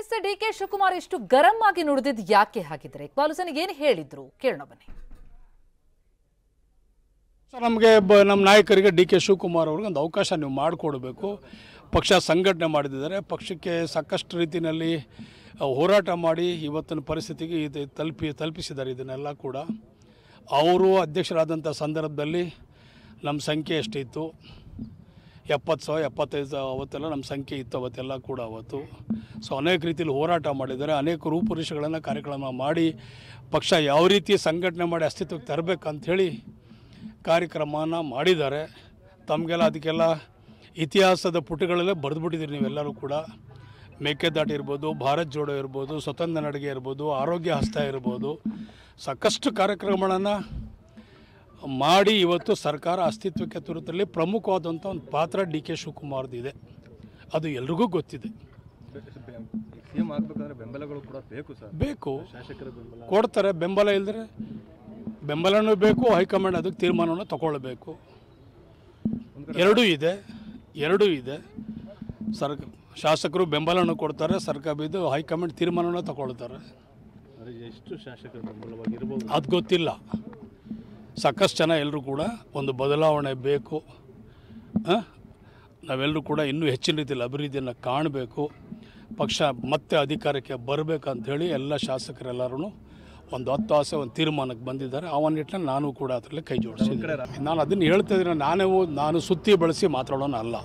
S DK Shivakumar ಇಷ್ಟು ಗರಂ ಆಗಿ ನುಡಿದಿದ್ದು ಯಾಕೆ ಹಾಗಿದ್ರೆ ಇಕ್ಬಾಲ್ ಹುಸೇನ್ ಏನು ಹೇಳಿದ್ರು ಕೇಳೋಣ ಬನ್ನಿ. ನಮಗೆ ನಮ್ಮ ನಾಯಕರಿಗೆ ಡಿಕೆ ಶಿವಕುಮಾರ್ ಅವ್ರಿಗೆ ಒಂದು ಅವಕಾಶ ನೀವು ಮಾಡಿಕೊಡಬೇಕು. ಪಕ್ಷ ಸಂಘಟನೆ ಮಾಡಿದ್ದಾರೆ, ಪಕ್ಷಕ್ಕೆ ಸಾಕಷ್ಟು ರೀತಿಯಲ್ಲಿ ಹೋರಾಟ ಮಾಡಿ ಇವತ್ತಿನ ಪರಿಸ್ಥಿತಿಗೆ ಇದು ತಲುಪಿಸಿದ್ದಾರೆ. ಇದನ್ನೆಲ್ಲ ಕೂಡ ಅವರು ಅಧ್ಯಕ್ಷರಾದಂಥ ಸಂದರ್ಭದಲ್ಲಿ ನಮ್ಮ ಸಂಖ್ಯೆ ಎಷ್ಟಿತ್ತು, 70,000 75 ಅವತ್ತೆಲ್ಲ ನಮ್ಮ ಸಂಖ್ಯೆ ಇತ್ತು ಅವತ್ತೆಲ್ಲ ಕೂಡ ಅವತ್ತು. ಸೊ ಅನೇಕ ರೀತಿಯಲ್ಲಿ ಹೋರಾಟ ಮಾಡಿದ್ದಾರೆ, ಅನೇಕ ರೂಪುರೇಷೆಗಳನ್ನು ಕಾರ್ಯಕ್ರಮ ಮಾಡಿ ಪಕ್ಷ ಯಾವ ರೀತಿ ಸಂಘಟನೆ ಮಾಡಿ ಅಸ್ತಿತ್ವಕ್ಕೆ ತರಬೇಕಂಥೇಳಿ ಕಾರ್ಯಕ್ರಮನ ಮಾಡಿದ್ದಾರೆ. ತಮಗೆಲ್ಲ ಅದಕ್ಕೆಲ್ಲ ಇತಿಹಾಸದ ಪುಟಗಳಲ್ಲೇ ಬರೆದುಬಿಟ್ಟಿದ್ದೀರಿ ನೀವೆಲ್ಲರೂ ಕೂಡ. ಮೇಕೆದಾಟು ಇರ್ಬೋದು, ಭಾರತ್ ಜೋಡೋ ಇರ್ಬೋದು, ಸ್ವತಂತ್ರ ನಡಿಗೆ ಇರ್ಬೋದು, ಆರೋಗ್ಯ ಹಸ್ತ ಇರ್ಬೋದು, ಸಾಕಷ್ಟು ಕಾರ್ಯಕ್ರಮಗಳನ್ನು ಮಾಡಿ ಇವತ್ತು ಸರ್ಕಾರ ಅಸ್ತಿತ್ವಕ್ಕೆ ತರುತ್ತಲ್ಲಿ ಪ್ರಮುಖವಾದಂಥ ಒಂದು ಪಾತ್ರ ಡಿ ಕೆ ಶಿವಕುಮಾರ್ದಿದೆ. ಅದು ಎಲ್ರಿಗೂ ಗೊತ್ತಿದೆ. ಸಿಎಂ ಆಗಬೇಕಂದ್ರೆ ಬೆಂಬಲಗಳು ಕೂಡ ಬೇಕು ಸರ್, ಬೇಕು, ಶಾಸಕರ ಬೆಂಬಲ ಕೊಡ್ತಾರೆ. ಬೆಂಬಲ ಇಲ್ಲದ್ರೆ ಬೆಂಬಲನೂ ಬೇಕು, ಹೈಕಮಾಂಡ್ ಅದಕ್ಕೆ ತೀರ್ಮಾನವನ್ನು ತಗೊಳ್ಬೇಕು. ಎರಡೂ ಇದೆ. ಶಾಸಕರು ಬೆಂಬಲವನ್ನು ಕೊಡ್ತಾರೆ, ಸರ್ಕಾರ ಹೈಕಮಾಂಡ್ ತೀರ್ಮಾನವನ್ನು ತಗೊಳ್ತಾರೆ. ಎಷ್ಟು ಶಾಸಕರ ಬೆಂಬಲವಾಗಿರ್ಬೋದು ಅದು ಗೊತ್ತಿಲ್ಲ. ಸಾಕಷ್ಟು ಜನ ಎಲ್ಲರೂ ಕೂಡ ಒಂದು ಬದಲಾವಣೆ ಬೇಕು. ನಾವೆಲ್ಲರೂ ಕೂಡ ಇನ್ನೂ ಹೆಚ್ಚಿನ ರೀತಿಯಲ್ಲಿ ಅಭಿವೃದ್ಧಿಯನ್ನು ಕಾಣಬೇಕು. ಪಕ್ಷ ಮತ್ತೆ ಅಧಿಕಾರಕ್ಕೆ ಬರಬೇಕಂಥೇಳಿ ಎಲ್ಲ ಶಾಸಕರೆಲ್ಲರೂ ಒಂದು ಆಸೆ ಒಂದು ತೀರ್ಮಾನಕ್ಕೆ ಬಂದಿದ್ದಾರೆ. ಆ ಒಂದು ನಿಟ್ಟಿನಲ್ಲಿ ನಾನು ಕೂಡ ಅದರಲ್ಲಿ ಕೈ ಜೋಡಿಸಿದ್ದೆ. ನಾನು ಅದನ್ನು ಹೇಳ್ತಾ ಇದ್ದೀನಿ, ನಾನು ಸುತ್ತಿ ಬಳಸಿ ಮಾತಾಡೋಣ ಅಲ್ಲ.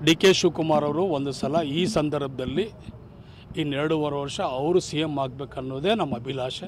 ಡಿ ಕೆ ಶಿವಕುಮಾರ್ ಅವರು ಒಂದು ಸಲ ಈ ಸಂದರ್ಭದಲ್ಲಿ ಇನ್ನು 2.5 ವರ್ಷ ಅವರು CM ಆಗಬೇಕನ್ನೋದೇ ನಮ್ಮ ಅಭಿಲಾಷೆ.